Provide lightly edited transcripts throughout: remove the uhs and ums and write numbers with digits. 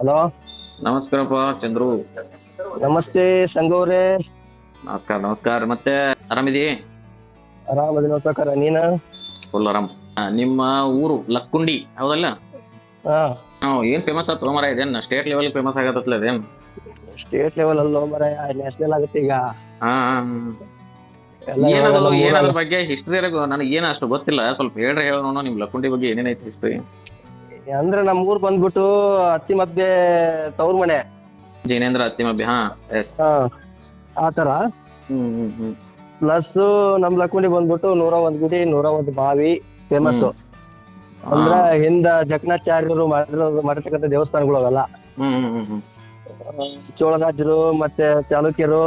Hello. ನಮಸ್ಕಾರಪ್ಪ Chandru. ನಮಸ್ತೆ ಸಂಗವ್ರೆ. ನಮಸ್ಕಾರ ನಮಸ್ಕಾರ. ಮತ್ತೆ ಆರಾಮಿದಿ? ಆರಾಮದಿನ ಸಾಕಾರ, ನೀನ? ಫುಲ್ ಆರಾಮ್. ನಿಮ್ಮ ಊರು ಲಕ್ಕುಂಡಿ ಹೌದಲ್ಲ? ಹಾ, ಏನ್ ಫೇಮಸ್ ಆತ್ ಮರ? ಇದೇನ್ ಸ್ಟೇಟ್ ಲೆವೆಲ್ ಫೇಮಸ್ ಆಗತ್ತಲ್ಲ ಇದೇನ್? ಸ್ಟೇಟ್ ಲೆವೆಲ್ ಅಲ್ಲೋ ಮರ, ನ್ಯಾಷನಲ್ ಆಗುತ್ತೆ ಈಗ. ಹಾ ಎಲ್ಲ ಇವಾಗ ಏನದು ನಮ್ಮ ಏನದ್ರ ಊರಲ್ಲಿ ಬಗ್ಗೆ ಹಿಸ್ಟ್ರಿ ನನಗೆ ಏನ್ ಅಷ್ಟು ಗೊತ್ತಿಲ್ಲ, ಸ್ವಲ್ಪ ಹೇಳ್ರಿ ಹೇಳ ನೋಡೋಣ. ನಿಮ್ ಲಕ್ಕುಂಡಿ ಬಗ್ಗೆ ಏನೇನೈತಿ ಹಿಸ್ಟ್ರಿ? ಅಂದ್ರೆ ನಮ್ ಊರ್ ಬಂದ್ಬಿಟ್ಟು ಅತ್ತಿ ಮಬ್ಬೆ ತವ್ರ ಮನೆ. ಜೈನೇಂದ್ರ ಅತ್ತಿಮಬ್ಬೆ. ಹಾ, ಎಸ್. ಹಾ, ಆತರ. ಪ್ಲಸ್ ನಮ್ ಲಕ್ಕುಂಡಿ ಬಂದ್ಬಿಟ್ಟು 101 ಗುಡಿ, 101 ಬಾವಿ ಫೇಮಸ್. ಅಂದ್ರ ಹಿಂದ ಜಕಣಾಚಾರ್ಯರು ಮಾಡಿರ್ತಕ್ಕಂಥ ದೇವಸ್ಥಾನಗಳು ಅವೆಲ್ಲ. ಚೋಳರಾಜರು ಮತ್ತೆ ಚಾಲುಕ್ಯರು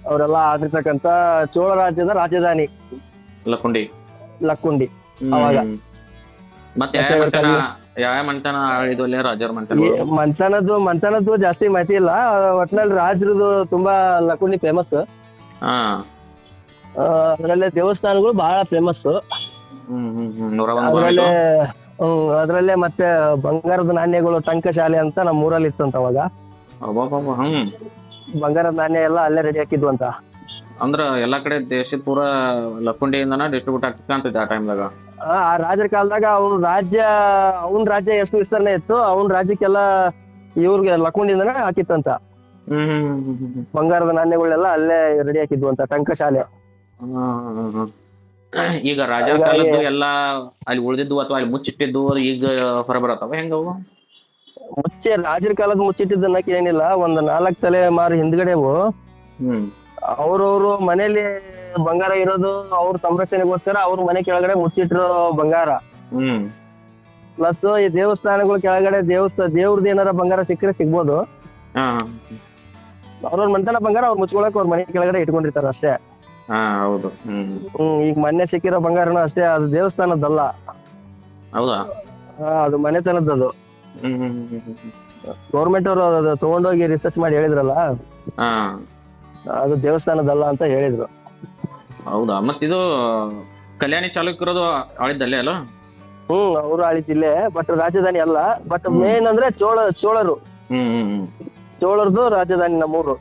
ಅವರೆಲ್ಲ ಆಡಿರ್ತಕ್ಕಂತ ಚೋಳ ರಾಜ್ಯದ ರಾಜಧಾನಿ ಲಕ್ಕುಂಡಿ ಅವಾಗ. ಮತ್ತೆ ಯಾವ ಮಂಟನ ಆಳಿದು ಅಲ್ಲೇ ರಾಜರ ಮಂಥನದ್ದು ಜಾಸ್ತಿ ಮಾಹಿತಿ ಇಲ್ಲ. ಒಟ್ನಲ್ಲಿ ರಾಜರದು ತುಂಬಾ ಲಕ್ಕುಂಡಿ ಫೇಮಸ್. ಅದ್ರಲ್ಲೇ ದೇವಸ್ಥಾನಗಳು ಬಹಳ ಫೇಮಸ್. ಅದ್ರಲ್ಲೇ ಮತ್ತೆ ಬಂಗಾರದ ನಾಣ್ಯಗಳು ಟಂಕಶಾಲೆ ಅಂತ ನಮ್ಮ ಊರಲ್ಲಿ ಇತ್ತಂತ ಅವಾಗ. ಬಂಗಾರದ ನಾಣ್ಯ ಎಲ್ಲ ಅಲ್ಲೇ ರೆಡಿ ಹಾಕಿದ್ವು ಅಂತ. ಅಂದ್ರ ಎಲ್ಲಾ ಕಡೆ ದೇಶದ ಪೂರ ಲಕ್ಕುಂಡಿಯಿಂದನ ಡಿಸ್ಟ್ರಿಬ್ಯೂಟ್ ಆಗ್ತಕ್ಕಂತಿದ್ದ ಆ ಟೈಮ್ದಾಗ. ಆ ರಾಜರ ಕಾಲದಾಗ ಅವನ ರಾಜ್ಯ ಎಷ್ಟು ವಿಸ್ತರಣೆ ಇತ್ತು, ಅವನ ರಾಜ್ಯಕ್ಕೆಲ್ಲ ಇವ್ರಿಗೆ ಲಕ್ಕುಂಡಿಯಿಂದನೇ ಹಾಕಿತ್ತಂತ. ಬಂಗಾರದ ನಾಣ್ಯಗಳೆಲ್ಲ ಅಲ್ಲೇ ರೆಡಿ ಹಾಕಿದ್ವು ಅಂತ, ಟಂಕಶಾಲೆ. ಈಗ ರಾಜ ಕಾಲದ್ದು ಎಲ್ಲಾ ಅಲ್ಲಿ ಉಳಿದಿದ್ವು ಅಥವಾ ಅಲ್ಲಿ ಮುಚ್ಚಿಟ್ಟಿದ್ದು ಈಗ ಹೊರಬರತ್ತವ ಹೆಂಗವು? ರಾಜರ ಕಾಲದ ಮುಚ್ಚಿಟ್ಟಿದ್ದನ್ನಕ್ಕೆ ಏನಿಲ್ಲ, ಒಂದ್ 4 ತಲೆಮಾರು ಹಿಂದ್ಗಡೆವು ಅವ್ರವ್ರು ಮನೇಲಿ ಬಂಗಾರ ಇರೋದು ಅವ್ರ ಸಂರಕ್ಷಣೆಗೋಸ್ಕರ ಅವ್ರ ಮನೆ ಕೆಳಗಡೆ ಮುಚ್ಚಿಟ್ಟಿರೋ ಬಂಗಾರ. ಪ್ಲಸ್ ಈ ದೇವಸ್ಥಾನಗಳ ಕೆಳಗಡೆ ದೇವ್ರದ್ದು ಏನಾರ ಬಂಗಾರ ಸಿಕ್ಕರೆ ಸಿಗ್ಬೋದು. ಅವ್ರವ್ರ ಮನೆತನ ಬಂಗಾರ ಅವ್ರು ಮುಚ್ಕೊಳಕ್ ಅವ್ರ ಮನೆ ಕೆಳಗಡೆ ಇಟ್ಕೊಂಡಿರ್ತಾರ ಅಷ್ಟೇ. ಹೌದು. ಈಗ ಮೊನ್ನೆ ಸಿಕ್ಕಿರೋ ಬಂಗಾರನು ಅಷ್ಟೇ, ಅದು ದೇವಸ್ಥಾನದ್ದಲ್ಲ. ಹೌದಾ? ಅದು ಮನೆತನದ್ದು. ಗೌರ್ಮೆಂಟ್ ಅವರು ಅದು ತಗೊಂಡೋಗಿ ರಿಸರ್ಚ್ ಮಾಡಿ ಹೇಳಿದ್ರಲ್ಲ, ಅದು ದೇವಸ್ಥಾನದಲ್ಲ ಅಂತ ಹೇಳಿದ್ರು. ಹೌದಾ? ಮತ್ತಿದು ಕಲ್ಯಾಣಿ ಚಾಲುಕ್ಯರದು ಆಳಿದ್ದಲ್ಲೇ ಅಲ್ಲ? ಅವರು ಆಳಿತಿಲ್ಲೇ, ಬಟ್ ರಾಜಧಾನಿ ಅಲ್ಲ. ಬಟ್ ಮೇನ್ ಅಂದ್ರೆ ಚೋಳರದು ರಾಜಧಾನಿ ನಮ್ಮೂರು.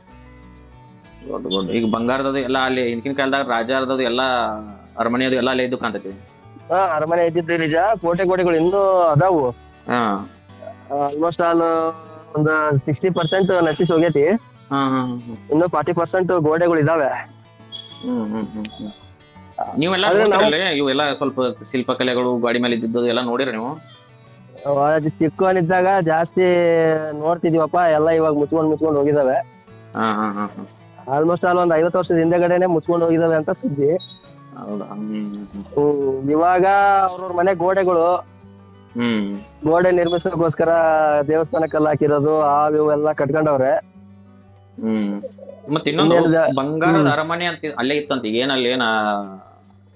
ಈಗ ಬಂಗಾರದದು ಎಲ್ಲ ಅಲ್ಲಿ ಹಿಂದಿನ ಕಾಲದಾಗ ರಾಜರದದು ಎಲ್ಲಾ ಅರಮನೆ ಅದು ಎಲ್ಲ ಅಲ್ಲೇ ಇದ್ದು ಕಾಣ್ತೈತಿ. ಅರಮನೆ ಇದ್ದಿದ್ದು ನಿಜ. ಕೋಟೆಗಳು ಇನ್ನೂ ಅದಾವು. ಆಲ್ಮೋಸ್ಟ್ ಆಲ್ ಒಂದು 60% ನಶಿಸಿ ಹೋಗೈತಿ. ಇನ್ನು 40% ಗೋಡೆಗಳು ಇದಾವೆ. ನೀವೆಲ್ಲ ಇವೆಲ್ಲ ಸ್ವಲ್ಪ ಶಿಲ್ಪಕಲೆಗಳು ಗಾಡಿ ಮೇಲೆ ಇದ್ದಿದ್ದು ಎಲ್ಲ ನೋಡಿರ ನೀವು? ಚಿಕ್ಕವನಿದ್ದಾಗ ಜಾಸ್ತಿ ನೋಡ್ತಿದೀವಪ್ಪ, ಎಲ್ಲ ಇವಾಗ ಮುಚ್ಕೊಂಡ್ ಹೋಗಿದಾವೆ. ಆಲ್ಮೋಸ್ಟ್ ಆಲ್ ಒಂದ್ 50 ವರ್ಷದ ಹಿಂದೆಗಡೆನೆ ಮುಚ್ಕೊಂಡು ಹೋಗಿದಾವೆ ಅಂತ ಸುದ್ದಿ. ಇವಾಗ ಅವ್ರವ್ರ ಮನೆ ಗೋಡೆ ನಿರ್ಮಿಸೋಕೋಸ್ಕರ ದೇವಸ್ಥಾನ ಕಲ್ಲು ಹಾಕಿರೋದು ಅವೆಲ್ಲ ಕಟ್ಕೊಂಡವ್ರೆ. ಮತ್ತೆ ಇನ್ನೊಂದು ಬಂಗಾರದ ಅರಮನೆ ಅಂತ ಅಲ್ಲೇ ಇತ್ತಂತ. ಏನಲ್ಲಿ ಏನ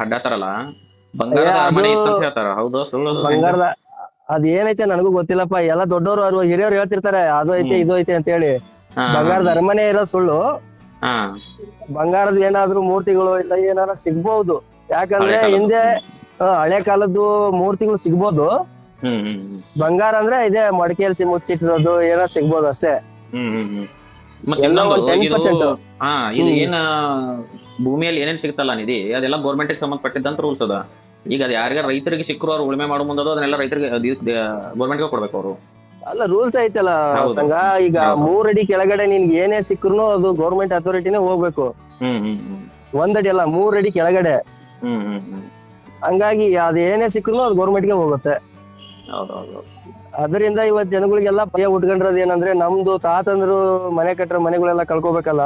ಅಡ್ಡಾತಾರಲ್ಲ, ಬಂಗಾರದ ಅರಮನೆ ಇತ್ತಂತ ಹೇಳ್ತಾರ. ಹೌದು ಸುಳ್ಳು? ಬಂಗಾರದ ಅದ್ ಏನೈತೆ ನನಗೂ ಗೊತ್ತಿಲ್ಲಪ್ಪ. ಎಲ್ಲ ದೊಡ್ಡವರು ಹಿರಿಯರು ಹೇಳ್ತಿರ್ತಾರೆ ಅದು ಐತೆ ಇದು ಐತೆ ಅಂತ ಹೇಳಿ. ಬಂಗಾರದ ಅರಮನೆ ಇರೋದು ಸುಳ್ಳು. ಬಂಗಾರದ ಏನಾದ್ರು ಮೂರ್ತಿಗಳು ಇಲ್ಲ ಏನಾರ ಸಿಗ್ಬಹುದು. ಯಾಕಂದ್ರೆ ಹಿಂದೆ ಹಳೆ ಕಾಲದ್ದು ಮೂರ್ತಿಗಳು ಸಿಗ್ಬೋದು. ಬಂಗಾರ ಅಂದ್ರೆ ಇದೇ ಮಡಿಕೆಯಲ್ಲಿ ಮುಚ್ಚಿಟ್ಟಿರೋದು ಏನೋ ಸಿಗ್ಬೋದು ಅಷ್ಟೇ. ಇದು ಏನ ಭೂಮಿಯಲ್ಲಿ ಏನೇನ್ ಸಿಗ್ತಲ್ಲ ನಿಧಿ, ಅದೆಲ್ಲ ಗೌರ್ಮೆಂಟ್ ಸಂಬಂಧಪಟ್ಟಿದ್ದಂತ ರೂಲ್ಸ್ ಅದ. ಈಗ ಅದ್ ಯಾರಿಗಾರ ರೈತರಿಗೆ ಸಿಕ್ಕರು ಅವ್ರು ಉಳುಮೆ ಮಾಡೋ ಮುಂದದು ಅದನ್ನೆಲ್ಲ ರೈತರಿಗೆ ಗೌರ್ಮೆಂಟ್ಗೆ ಕೊಡ್ಬೇಕು ಅವರು. ಅಲ್ಲ, ರೂಲ್ಸ್ ಐತಲ್ಲ ಸಂಘ. ಈಗ 3 ಅಡಿ ಕೆಳಗಡೆ ನಿನ್ಗೆ ಏನೇ ಸಿಕ್ಕರು ಅದು ಗೌರ್ಮೆಂಟ್ ಅಥಾರಿಟಿನೇ ಹೋಗ್ಬೇಕು. 1 ಅಡಿ ಅಲ್ಲ, 3 ಅಡಿ ಕೆಳಗಡೆ. ಹಂಗಾಗಿ ಅದ್ ಏನೇ ಸಿಕ್ಕರು ಅದು ಗೌರ್ಮೆಂಟ್ಗೆ ಹೋಗುತ್ತೆ. ಅದರಿಂದ ಇವತ್ ಜನಗಳಿಗೆಲ್ಲ ಭಯ ಉಟ್ಕೊಂಡಿರೋದು ಏನಂದ್ರೆ, ನಮ್ದು ತಾತಂದ್ರು ಮನೆ ಕಟ್ಟರ ಮನೆಗಳೆಲ್ಲ ಕಳ್ಕೊಬೇಕಲ್ಲ.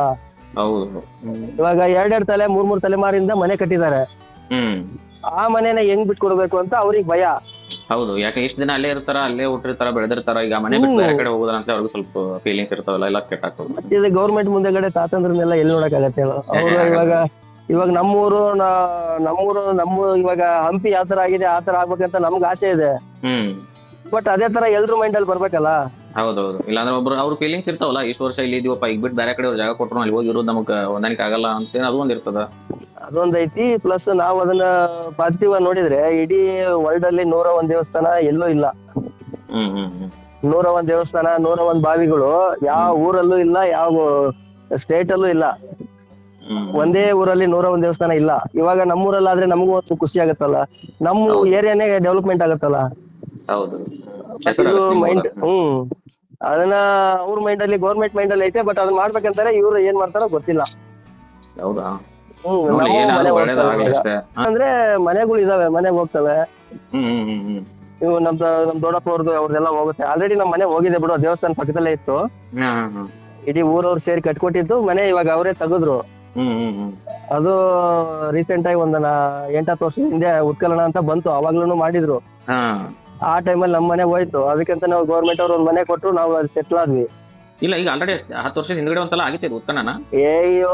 ಇವಾಗ 2 ತಲೆ 3 ತಲೆಮಾರಿಂದ ಮನೆ ಕಟ್ಟಿದ್ದಾರೆ. ಆ ಮನೆನ ಹೆಂಗ್ ಬಿಟ್ಕೊಡ್ಬೇಕು ಅಂತ ಅವ್ರಿಗೆ ಭಯ. ಹೌದು, ಯಾಕೆ ಇಷ್ಟ ದಿನ ಅಲ್ಲೇ ಇರ್ತಾರ, ಅಲ್ಲೇ ಹುಟ್ಟಿರ್ತಾರ, ಬೆಳೆದಿರ್ತಾರ. ಈಗ ಮನೆ ಬಿಟ್ಟು ಬೇರೆ ಕಡೆ ಹೋಗೋದ್ರ ಅಂತ ಅವ್ರಿಗೆ ಸ್ವಲ್ಪ ಫೀಲಿಂಗ್ಸ್ ಇರ್ತಾವಲ್ಲ, ಎಲ್ಲ ಕೆಟ್ಟಾಗ್ತದೆ. ಮತ್ತೆ ಗೌರ್ಮೆಂಟ್ ಮುಂದೆಗಡೆ ತಾತಂದ್ರನ್ನೆಲ್ಲ ಎಲ್ಲಿ ನೋಡಕ್ಕಾಗತ್ತೆ? ಅವ್ರು ಇವಾಗ ನಮ್ಮೂರು ಇವಾಗ ಹಂಪಿ ಯಾವ ತರ ಆಗಿದೆ ಆ ತರ ಆಗ್ಬೇಕಂತ ನಮ್ಗೆ ಆಸೆ ಇದೆ. ಬಟ್ ಅದೇ ತರ ಎಲ್ರು ಮೈಂಡ್ ಅಲ್ಲಿ ಬರ್ಬೇಕಲ್ಲ. ಹೌದೌದು. ಇಲ್ಲಾಂದ್ರೆ ಒಬ್ರು ಅವ್ರ ಫೀಲಿಂಗ್ಸ್ ಇರ್ತಾವಲ್ಲ, ಇಷ್ಟು ವರ್ಷ ಇಲ್ಲಿ ಇದೀವಪ್ಪ, ಈಗ ಬಿಟ್ಟು ಬೇರೆ ಕಡೆ ಜಾಗ ಕೊಟ್ಟರು ಅಲ್ಲಿ ಹೋಗಿರೋದು ನಮಗ್ ಹೊಂದಾಣಿಕೆ ಆಗಲ್ಲ ಅಂತ ಅದು ಒಂದ್ ಇರ್ತದ. ಅದೊಂದೈತಿ. ಪ್ಲಸ್ ನಾವ್ ಅದನ್ನ ಪಾಸಿಟಿವ್ ಆಗಿ ನೋಡಿದ್ರೆ ಇಡೀ ವರ್ಲ್ಡ್ ಅಲ್ಲಿ 101 ದೇವಸ್ಥಾನ ಎಲ್ಲೂ ಇಲ್ಲ. 101 ದೇವಸ್ಥಾನ, 101 ಬಾವಿಗಳು ಯಾವ ಊರಲ್ಲೂ ಇಲ್ಲ, ಯಾವ ಸ್ಟೇಟ್ ಅಲ್ಲೂ ಇಲ್ಲ. ಒಂದೇ ಊರಲ್ಲಿ 101 ದೇವಸ್ಥಾನ ಇಲ್ಲ. ಇವಾಗ ನಮ್ಮೂರಲ್ಲಾದ್ರೆ ನಮಗೂ ಒಂದು ಖುಷಿ ಆಗತ್ತಲ್ಲ, ನಮ್ಮ ಏರಿಯಾನೇ ಡೆವಲಪ್ಮೆಂಟ್ ಆಗತ್ತಲ್ಲ. ಹೌದು. ಇದು ಮೈಂಡ್ ಅದನ್ನ ಅವ್ರ ಮೈಂಡ್ ಅಲ್ಲಿ, ಗೌರ್ಮೆಂಟ್ ಮೈಂಡ್ ಅಲ್ಲಿ ಐತೆ. ಬಟ್ ಅದನ್ನ ಮಾಡ್ಬೇಕಂತಾರೆ, ಇವ್ರು ಏನ್ ಮಾಡ್ತಾರೋ ಗೊತ್ತಿಲ್ಲ. ಹೌದಾ? ಅಂದ್ರೆ ಮನೆಗಳು ಇದಾವೆ, ಮನೆಗ್ ಹೋಗ್ತವೆ. ಇವು ನಮ್ ದೊಡ್ಡಪ್ಪ ಅವ್ರದ್ದೆಲ್ಲ ಹೋಗುತ್ತೆ. ಆಲ್ರೆಡಿ ನಮ್ ಮನೆ ಹೋಗಿದೆ ಬಿಡು, ದೇವಸ್ಥಾನ ಪಕ್ಕದಲ್ಲೇ ಇತ್ತು. ಇಡೀ ಊರವ್ರು ಸೇರಿ ಕಟ್ಕೊಟ್ಟಿದ್ದು ಮನೆ, ಇವಾಗ ಅವರೇ ತೆಗೆದ್ರು. ಅದು ರೀಸೆಂಟ್ ಆಗಿ ಒಂದ್ 8-10 ವರ್ಷದ ಹಿಂದೆ ಉತ್ಕಲನ ಅಂತ ಬಂತು, ಅವಾಗ್ಲೂ ಮಾಡಿದ್ರು. ಆ ಟೈಮಲ್ಲಿ ನಮ್ ಮನೆ ಹೋಯ್ತು. ಅದಕ್ಕಂತ ನಾವು ಗೌರ್ಮೆಂಟ್ ಅವ್ರು ಒಂದ್ ಮನೆ ಕೊಟ್ರು, ನಾವು ಅಲ್ಲಿ ಸೆಟ್ಲ್ ಆದ್ವಿ. ಇಲ್ಲ, ಈಗ ಆಲ್ರೆಡಿ 10 ವರ್ಷದ ಹಿಂದ್ಗಡೆ ಒಂದ್ಸಲ ಆಗಿತ್ತು ಉತ್ಕಲನ. ಅಯ್ಯೋ,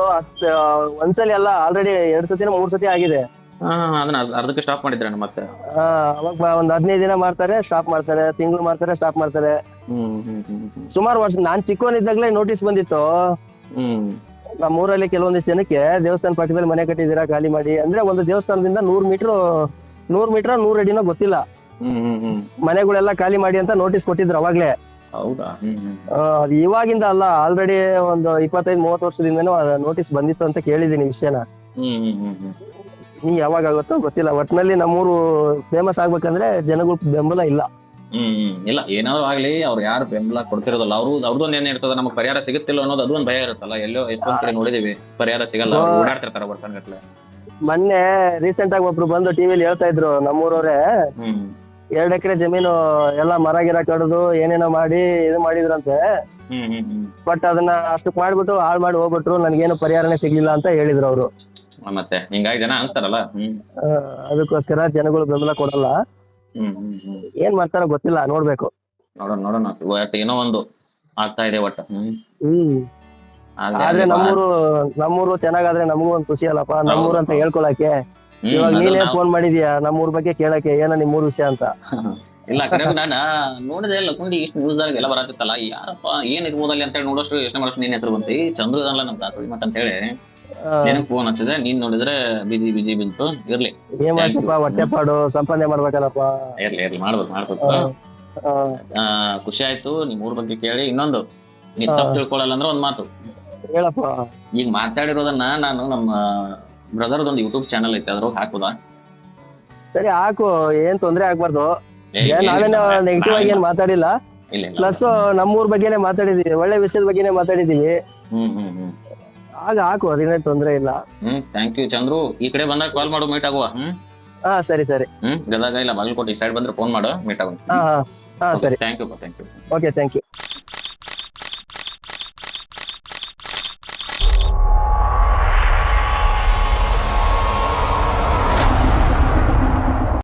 ಒಂದ್ಸಲಿ ಅಲ್ಲ, ಆಲ್ರೆಡಿ 2 ಸತಿನೋ 3 ಸತಿ ಆಗಿದೆ. ಅದನ್ನ ಅರ್ಧಕ್ಕೆ ಸ್ಟಾಪ್ ಮಾಡಿದ್ರೆ ಮತ್ತೆ. ಅವಾಗ ಒಂದ್ 15 ದಿನ ಮಾಡ್ತಾರೆ, ಸ್ಟಾಪ್ ಮಾಡ್ತಾರೆ, ತಿಂಗಳು ಮಾಡ್ತಾರೆ, ಸ್ಟಾಪ್ ಮಾಡ್ತಾರೆ. ಸುಮಾರು ವರ್ಷ ನಾನ್ ಚಿಕ್ಕವನಿದ್ದಾಗ್ಲೇ ನೋಟಿಸ್ ಬಂದಿತ್ತು. ನಮ್ಮ ಊರಲ್ಲಿ ಕೆಲವೊಂದಿಷ್ಟು ಜನಕ್ಕೆ ದೇವಸ್ಥಾನ ಪಕ್ಕದಲ್ಲಿ ಮನೆ ಕಟ್ಟಿದೀರಾ, ಖಾಲಿ ಮಾಡಿ ಅಂದ್ರೆ. ಒಂದು ದೇವಸ್ಥಾನದಿಂದ 100 ಮೀಟರ್ 100 ಅಡಿನೋ ಗೊತ್ತಿಲ್ಲ, ಮನೆಗಳೆಲ್ಲ ಖಾಲಿ ಮಾಡಿ ಅಂತ ನೋಟಿಸ್ ಕೊಟ್ಟಿದ್ರು ಅವಾಗ್ಲೇ. ಹೌದಾ? ಅದು ಇವಾಗಿಂದ ಅಲ್ಲ, ಆಲ್ರೆಡಿ ಒಂದು 25-30 ವರ್ಷದಿಂದನೂ ನೋಟಿಸ್ ಬಂದಿತ್ತು ಅಂತ ಕೇಳಿದೀನಿ ವಿಷಯನ. ಯಾವಾಗ ಆಗುತ್ತೋ ಗೊತ್ತಿಲ್ಲ. ಒಟ್ನಲ್ಲಿ ನಮ್ಮೂರು ಫೇಮಸ್ ಆಗ್ಬೇಕಂದ್ರೆ ಜನಗಳು ಬೆಂಬಲ ಇಲ್ಲ. ಇಲ್ಲ, ಏನಾದ್ರು ಆಗ್ಲಿ, ಅವ್ರು ಯಾರು ಬೆಂಬಲ ಕೊಡ್ತಿರೋದಲ್ಲ, ಅವ್ರದ್ದೊಂದ್ ಏನ್ ಇರ್ತದ, ನಮಗ್ ಪರಿಹಾರ ಸಿಗುತ್ತಿಲ್ಲ ಅನ್ನೋದು ಅದೊಂದ್ ಭಯ ಇರುತ್ತಲ್ಲ. ಎಲ್ಲೋ ಎಷ್ಟೊಂದ್ ಕಡೆ ನೋಡಿದೀವಿ, ಪರಿಹಾರ ಸಿಗಲ್ಲ, ಓಡಾಡ್ತಿರ್ತಾರ ವರ್ಷಗಟ್ಲೆ. ಮೊನ್ನೆ ರೀಸೆಂಟ್ ಆಗಿ ಒಬ್ರು ಬಂದು ಟಿವಿಲಿ ಹೇಳ್ತಾ ಇದ್ರು, ನಮ್ಮೂರವ್ರೆ 2 ಎಕರೆ ಜಮೀನು ಎಲ್ಲ ಮರ ಗಿರ ಕಡ್ದು ಏನೇನೋ ಮಾಡಿ ಇದು ಮಾಡಿದ್ರಂತೆ. ಬಟ್ ಅದನ್ನ ಅಷ್ಟಕ್ ಮಾಡ್ಬಿಟ್ಟು ಹಾಳು ಮಾಡಿ ಹೋಗ್ಬಿಟ್ರು, ನನ್ಗೇನು ಪರಿಹಾರನೇ ಸಿಗ್ಲಿಲ್ಲ ಅಂತ ಹೇಳಿದ್ರು ಅವರು. ಮತ್ತೆ ಹಿಂಗಾಗಿ ಜನ ಅಂತಾರಲ್ಲ. ಅದಕ್ಕೋಸ್ಕರ ಜನಗಳು ಬೆಂಬಲ ಕೊಡಲ್ಲ. ಏನ್ ಮಾಡ್ತಾರೋ ಗೊತ್ತಿಲ್ಲ, ನೋಡ್ಬೇಕು. ನೋಡೋಣ ಒಟ್ಟು ಏನೋ ಒಂದು ಆಗ್ತಾ ಇದೆ ಒಟ್ಟು. ಆದ್ರೆ ನಮ್ಮೂರು ಚೆನ್ನಾಗಾದ್ರೆ ನಮಗೂ ಒಂದ್ ಖುಷಿ ಅಲ್ಲಪ್ಪ, ನಮ್ಮೂರು ಅಂತ ಹೇಳ್ಕೊಳಕ್ಕೆ. ಇವಾಗ ನೀನೇ ಫೋನ್ ಮಾಡಿದ್ಯಾ ನಮ್ಮೂರ್ ಬಗ್ಗೆ ಕೇಳಕ್ಕೆ, ಏನೋ ನಿಮ್ಮೂರ್ ವಿಷಯ ಅಂತ. ಇಲ್ಲ, ನಾನ ನೋಡಿದೆ ಲಕ್ಕುಂಡಿ ಇಷ್ಟು ನ್ಯೂಸ್ ಎಲ್ಲ ಬರತ್ತಿತ್ತಲ್ಲ, ಯಾರಪ್ಪ ಏನ್ ಇರ್ಬೋದಲ್ಲಿ ಅಂತ ಹೇಳಿ ನೋಡೋಷ್ಟು ಎಷ್ಟನೇ ವರ್ಷ ನೀನ್ ಹೆಸರು ಬಂತು. ಚಂದ್ರು ಇದಲ್ಲ ನಮ್ ದಾಸೋಳಿ ಮಠ ಅಂತ ಹೇಳಿ ಏನಕ್ಕೆ ಫೋನ್ ಹಚ್ಚಿದೆ, ನೀನ್ ನೋಡಿದ್ರೆ ಬಿಜಿ ಬಿಂತು. ಇರ್ಲಿ, ಏನ್ ಮಾಡ್ತಪ್ಪ, ಹೊಟ್ಟೆ ಪಾಡು ಸಂಪಾದನೆ ಮಾಡ್ಬೇಕಲ್ಲಪ್ಪ. ಇರ್ಲಿ ಮಾಡ್ಬೇಕು. ಖುಷಿ ಆಯ್ತು ನಿಮ್ ಊರ್ ಬಗ್ಗೆ ಕೇಳಿ. ಇನ್ನೊಂದು ನೀ ತಪ್ಪು ತಿಳ್ಕೊಳಲ್ಲ ಅಂದ್ರೆ ಒಂದ್ ಮಾತು ಹೇಳಪ್ಪ. ಈಗ ಮಾತಾಡಿರೋದನ್ನ ನಾನು ನಮ್ಮ ಬ್ರದರ್ದೊಂದು ಯೂಟ್ಯೂಬ್ ಚಾನಲ್ ಐತೆ, ಅದ್ರೊಳಗೆ ಹಾಕುದಾ? ಸರಿ ಹಾಕು, ಏನ್ ತೊಂದ್ರೆ ಆಗ್ಬಾರ್ದು. ನಾವೇನು ನೆಗೆಟಿವ್ ಆಗಿ ಏನ್ ಮಾತಾಡಿಲ್ಲ. ಪ್ಲಸ್ ನಮ್ಮೂರ್ ಬಗ್ಗೆನೆ ಮಾತಾಡಿದೀವಿ, ಒಳ್ಳೆ ವಿಷಯದ ಬಗ್ಗೆನೆ ಮಾತಾಡಿದೀವಿ. ಆಗ ಹಾಕು, ಅದೇನೇ ತೊಂದ್ರೆ ಇಲ್ಲ. Thank you Chandru. ಈ ಕಡೆ ಬಂದಾಗ ಕಾಲ್ ಮಾಡು, ಮೀಟ್ ಆಗುವ. ಸರಿ. ಗದಗ ಇಲ್ಲ ಬಾಗಲಕೋಟೆ ಈ ಸೈಡ್ ಬಂದ್ರೆ ಫೋನ್ ಮಾಡು, ಮೀಟ್ ಆಗೋಣ. ಸರಿ. Thank you. Okay, thank you.